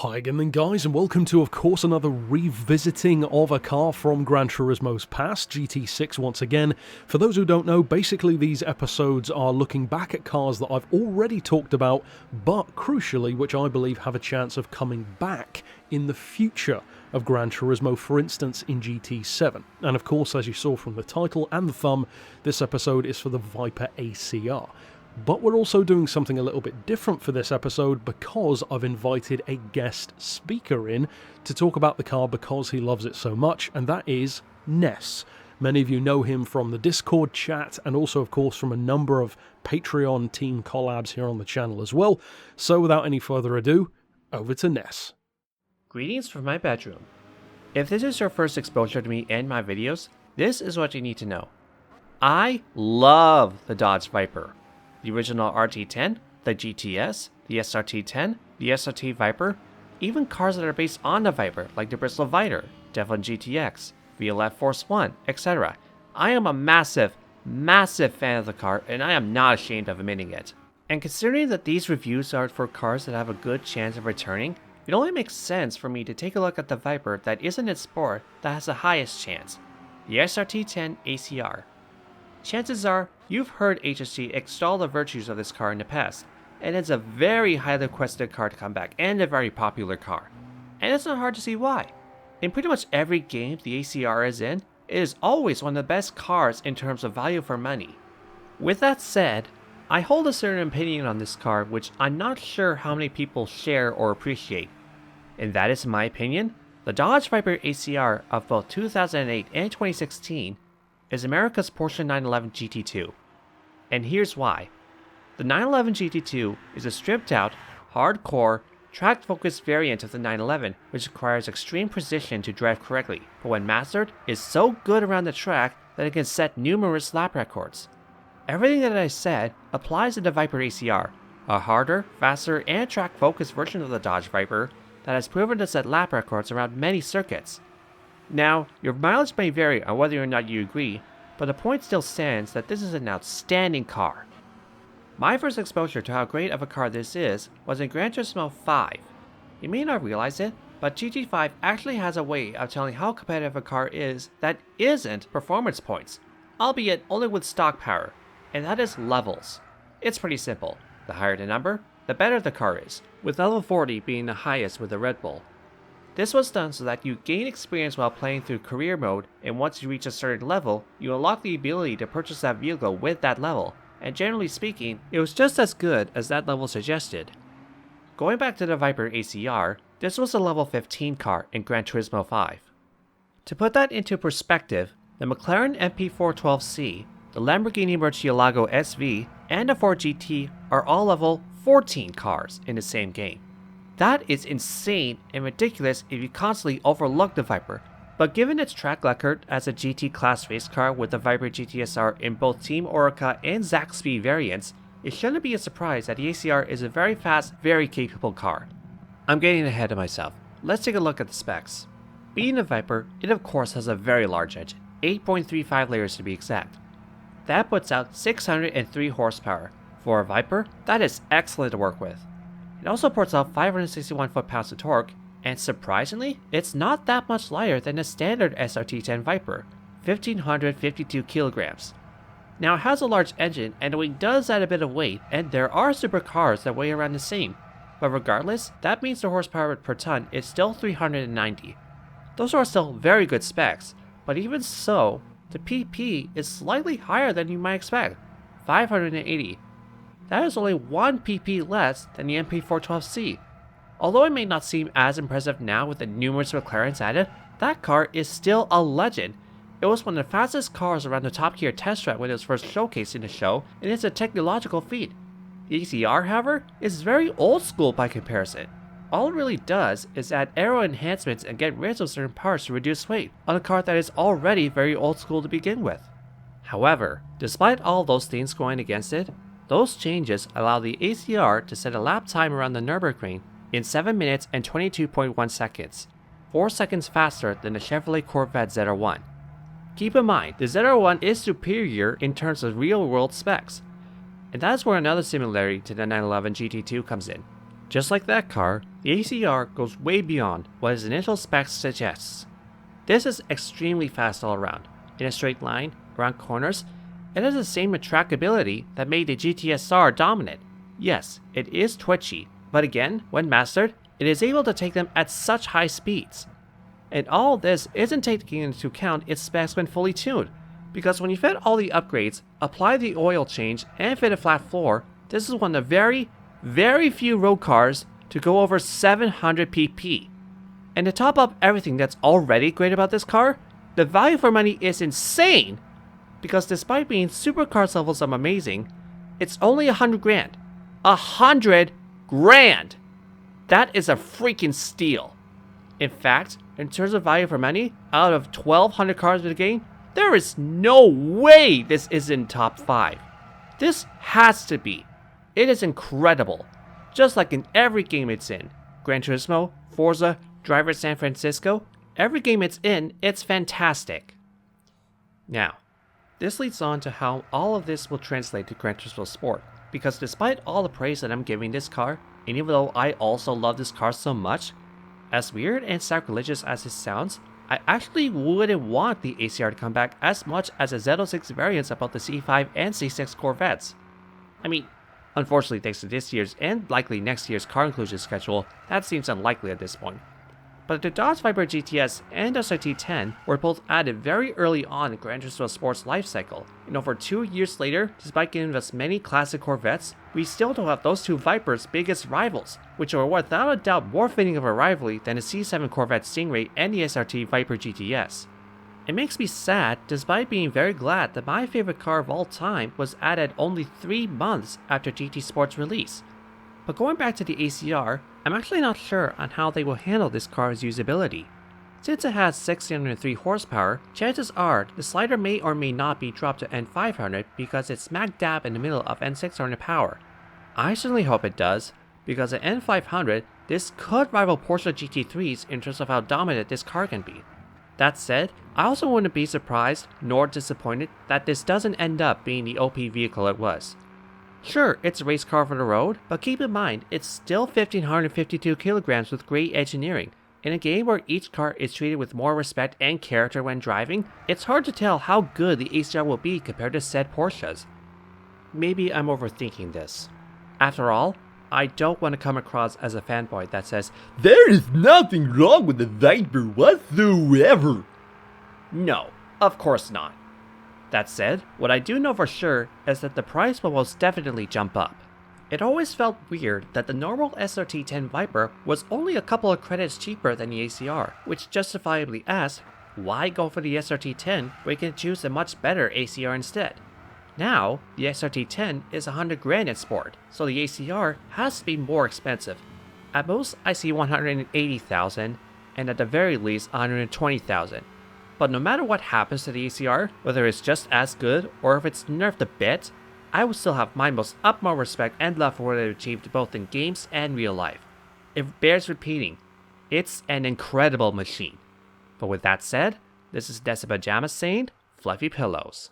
Hi again then guys, and welcome to of course another revisiting of a car from Gran Turismo's past, GT6 once again. For those who don't know, basically these episodes are looking back at cars that I've already talked about, but crucially which I believe have a chance of coming back in the future of Gran Turismo, for instance in GT7. And of course, as you saw from the title and the thumb, this episode is for the Viper ACR. But we're also doing something a little bit different for this episode because I've invited a guest speaker in to talk about the car because he loves it so much, and that is Ness. Many of you know him from the Discord chat and also of course from a number of Patreon team collabs here on the channel as well. So without any further ado, over to Ness. Greetings from my bedroom. If this is your first exposure to me and my videos, this is what you need to know. I love the Dodge Viper. The original RT10, the GTS, the SRT-10, the SRT Viper, even cars that are based on the Viper like the Bristol Viper, Devlin GTX, VLF Force 1, etc. I am a massive fan of the car, and I am not ashamed of admitting it. And considering that these reviews are for cars that have a good chance of returning, it only makes sense for me to take a look at the Viper that isn't in sport that has the highest chance, the SRT-10 ACR. Chances are, you've heard HSG extol the virtues of this car in the past, and it's a very highly requested car to come back, and a very popular car. And it's not hard to see why. In pretty much every game the ACR is in, it is always one of the best cars in terms of value for money. With that said, I hold a certain opinion on this car which I'm not sure how many people share or appreciate. And that is, in my opinion, the Dodge Viper ACR of both 2008 and 2016 is America's Porsche 911 GT2. And here's why. The 911 GT2 is a stripped out, hardcore, track-focused variant of the 911 which requires extreme precision to drive correctly, but when mastered, is so good around the track that it can set numerous lap records. Everything that I said applies to the Viper ACR, a harder, faster, and track-focused version of the Dodge Viper that has proven to set lap records around many circuits. Now, your mileage may vary on whether or not you agree, but the point still stands that this is an outstanding car. My first exposure to how great of a car this is was in Gran Turismo 5. You may not realize it, but GT5 actually has a way of telling how competitive a car is that isn't performance points, albeit only with stock power, and that is levels. It's pretty simple. The higher the number, the better the car is, with level 40 being the highest with the Red Bull. This was done so that you gain experience while playing through career mode, and once you reach a certain level, you unlock the ability to purchase that vehicle with that level, and generally speaking, it was just as good as that level suggested. Going back to the Viper ACR, this was a level 15 car in Gran Turismo 5. To put that into perspective, the McLaren MP412C, the Lamborghini Murcielago SV, and the Ford GT are all level 14 cars in the same game. That is insane and ridiculous if you constantly overlook the Viper, but given its track record as a GT class race car with the Viper GTSR in both Team Orica and Zaxby variants, it shouldn't be a surprise that the ACR is a very fast, very capable car. I'm getting ahead of myself. Let's take a look at the specs. Being a Viper, it of course has a very large engine, 8.35 liters to be exact. That puts out 603 horsepower. For a Viper, that is excellent to work with. It also ports out 561 foot-pounds of torque, and surprisingly, it's not that much lighter than the standard SRT-10 Viper, 1552 kilograms. Now it has a large engine, and the wing does add a bit of weight, and there are supercars that weigh around the same, but regardless, that means the horsepower per ton is still 390. Those are still very good specs, but even so, the PP is slightly higher than you might expect, 580. That is only 1 pp less than the MP412C. Although it may not seem as impressive now with the numerous McLarens added, that car is still a legend. It was one of the fastest cars around the Top Gear test track when it was first showcased in the show, and it's a technological feat. The ACR, however, is very old school by comparison. All it really does is add aero enhancements and get rid of certain parts to reduce weight on a car that is already very old school to begin with. However, despite all those things going against it, those changes allow the ACR to set a lap time around the Nurburgring in 7 minutes and 22.1 seconds, 4 seconds faster than the Chevrolet Corvette ZR1. Keep in mind, the ZR1 is superior in terms of real-world specs, and that is where another similarity to the 911 GT2 comes in. Just like that car, the ACR goes way beyond what its initial specs suggests. This is extremely fast all around. In a straight line, around corners, it has the same trackability that made the GTSR dominant. Yes, it is twitchy, but again, when mastered, it is able to take them at such high speeds. And all this isn't taking into account its specs when fully tuned, because when you fit all the upgrades, apply the oil change, and fit a flat floor, this is one of the very few road cars to go over 700 pp. And to top up everything that's already great about this car, the value for money is insane, because despite being supercars levels of amazing, it's only 100 grand. 100 grand! That is a freaking steal. In fact, in terms of value for money, out of 1,200 cars in the game, there is no way this isn't top 5. This has to be. It is incredible. Just like in every game it's in. Gran Turismo, Forza, Driver San Francisco, every game it's in, it's fantastic. Now, this leads on to how all of this will translate to Gran Turismo Sport, because despite all the praise that I'm giving this car, and even though I also love this car so much, as weird and sacrilegious as it sounds, I actually wouldn't want the ACR to come back as much as the Z06 variants about the C5 and C6 Corvettes. I mean, unfortunately thanks to this year's and likely next year's car inclusion schedule, that seems unlikely at this point. But the Dodge Viper GTS and SRT-10 were both added very early on in Gran Turismo Sport's lifecycle, and over 2 years later, despite giving us many classic Corvettes, we still don't have those two Vipers' biggest rivals, which are without a doubt more fitting of a rivalry than the C7 Corvette Stingray and the SRT Viper GTS. It makes me sad, despite being very glad that my favorite car of all time was added only 3 months after GT Sport's release. But going back to the ACR, I'm actually not sure on how they will handle this car's usability. Since it has 603 horsepower, chances are the slider may or may not be dropped to N500 because it's smack dab in the middle of N600 power. I certainly hope it does, because at N500, this could rival Porsche GT3s in terms of how dominant this car can be. That said, I also wouldn't be surprised nor disappointed that this doesn't end up being the OP vehicle it was. Sure, it's a race car for the road, but keep in mind, it's still 1,552 kilograms with great engineering. In a game where each car is treated with more respect and character when driving, it's hard to tell how good the ACR will be compared to said Porsches. Maybe I'm overthinking this. After all, I don't want to come across as a fanboy that says, "There is nothing wrong with the Viper whatsoever." no, of course not. That said, what I do know for sure is that the price will most definitely jump up. It always felt weird that the normal SRT-10 Viper was only a couple of credits cheaper than the ACR, which justifiably asks, why go for the SRT-10 when you can choose a much better ACR instead? Now, the SRT-10 is 100 grand in sport, so the ACR has to be more expensive. At most, I see 180,000, and at the very least 120,000. But no matter what happens to the ACR, whether it's just as good or if it's nerfed a bit, I will still have my most utmost respect and love for what it achieved both in games and real life. It bears repeating, it's an incredible machine. But with that said, this is Ness Pajamas saying, fluffy pillows.